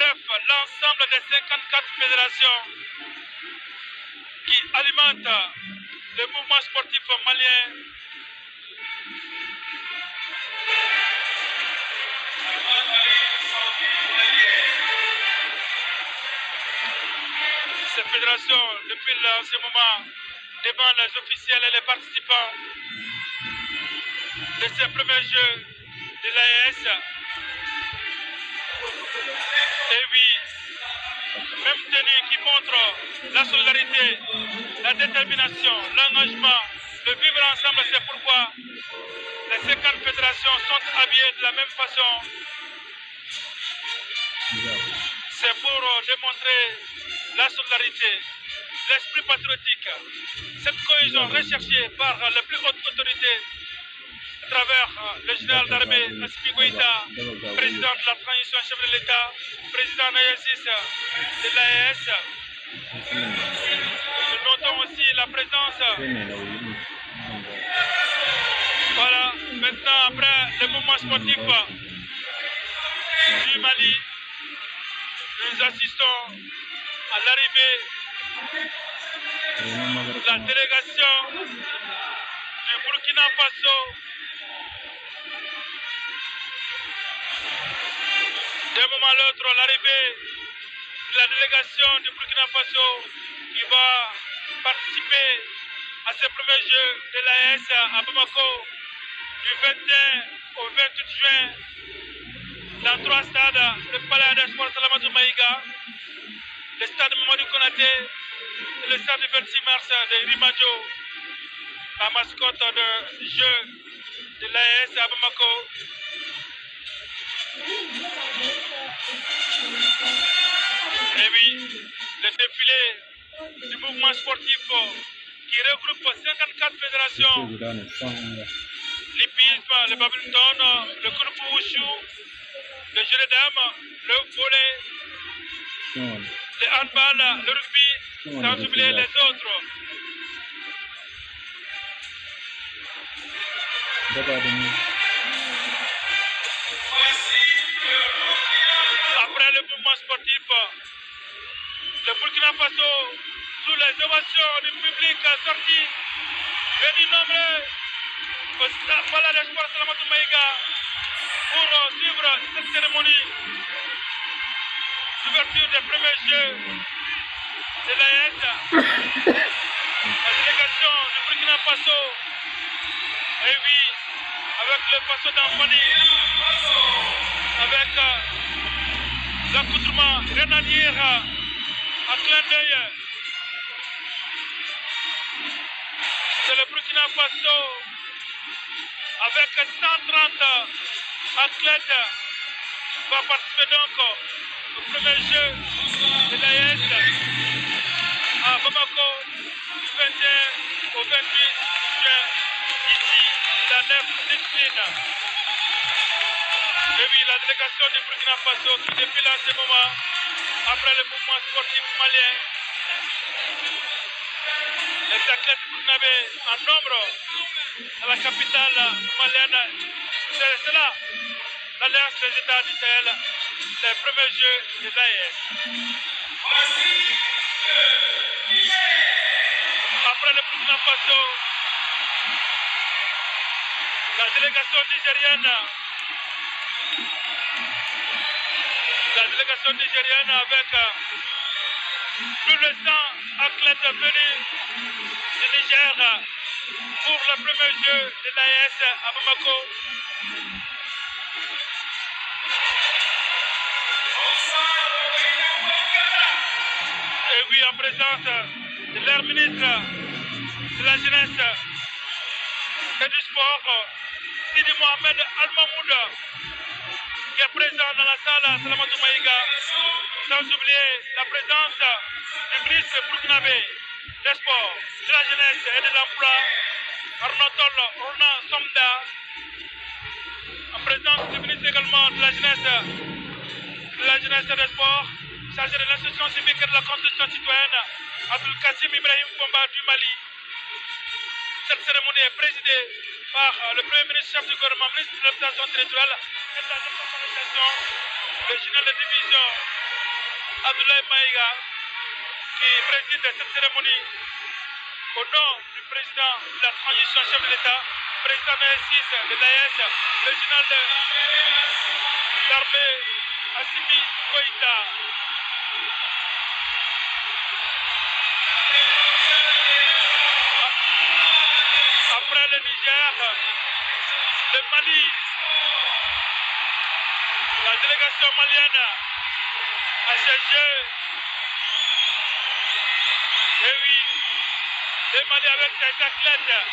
Bref, l'ensemble des 54 fédérations qui alimentent le mouvement sportif malien ces fédérations, depuis ce moment, devant les officiels et les participants de ces premiers Jeux de l'AES. Et oui, même tenue qui montre la solidarité, la détermination, l'engagement, le vivre ensemble. C'est pourquoi les 50 fédérations sont habillées de la même façon. C'est pour démontrer la solidarité, l'esprit patriotique, cette cohésion recherchée par les plus hautes autorités à travers le général d'armée Assimi Goïta, président de la transition, chef de l'État, président d'AES de l'AES. Nous notons aussi la présence. Voilà, maintenant après le mouvement sportif du Mali, nous assistons à l'arrivée de la délégation du Burkina Faso. D'un moment à l'autre, l'arrivée de la délégation du Burkina Faso qui va participer à ces premiers Jeux de l'AES à Bamako du 21 au 28 juin dans 3 stades, le Palais des Sports Salamatou Maïga, le stade Mamadou Konaté et le stade du 26 mars de Rimadio, la mascotte de Jeux de l'AES à Bamako. Et oui, le défilé du mouvement sportif qui regroupe 54 fédérations, l'hippisme, le badminton, le kung fu wushu, le jeu de dames, le volley, le handball, le rugby, sans oublier les autres. Après le mouvement sportif, le Burkina Faso, sous les ovations du public sorti, venu nombreux au Palais des Sports Salamatou Maïga pour suivre cette cérémonie d'ouverture des premiers Jeux de l'AES. La délégation du Burkina Faso, et oui, avec le Faso d'Anfani, avec l'accoutrement grenadier à clin d'œil. C'est le Burkina Faso avec 130 athlètes va participer donc au premier jeu de l'AES à Bamako du 21 au 28 juin ici dans 9 disciplines. Et oui, la délégation du Burkina Faso qui défile en ce moment après le mouvement sportif malien. Les athlètes burkinabés en nombre dans la capitale malienne. C'est cela, l'Alliance des États du Sahel, les premiers Jeux de l'AES. Après le Burkina Faso, la délégation nigérienne avec plus de 100 athlètes venus du Niger pour le premier jeu de l'AES à Bamako. Et oui, en présence de leur ministre de la Jeunesse et du Sport, Sidi Mohamed Al-Mahmoud, qui est présent dans la salle Salamatou Maïga, sans oublier la présence du ministre burkinabé des Sports, de la Jeunesse et de l'Emploi, Arnotol Orna Somda, en présence du ministre également de la Jeunesse et des Sports, chargé de l'institution civique et de la constitution citoyenne, Abdul Kassim Ibrahim Pomba du Mali. Cette cérémonie est présidée par le Premier ministre, chef du gouvernement, ministre de l'Administration territoriale et de la décentralisation, le général de division Abdoulaye Maïga, qui préside cette cérémonie au nom du président de la transition chef de l'État, président de l'AES, le général d'armée Assimi Goïta. Après le Niger, le Mali, la délégation malienne a cherché, et oui, les Mali avec ses athlètes